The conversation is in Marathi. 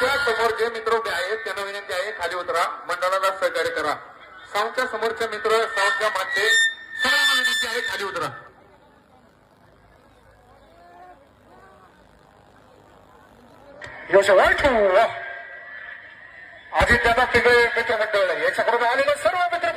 साऊंडच्या समोर जे मित्र उभे आहेत त्यांना विनंती आहे खाली उतरा, मंडळाला सहकार्य करा. साऊंडच्या समोरचे मित्र, साऊंडच्या मागचे सर्वांना विनंती आहे खाली उतरा. आदित्याचा सगळे मित्रमंडळ याच्याकडून आलेले सर्व मित्र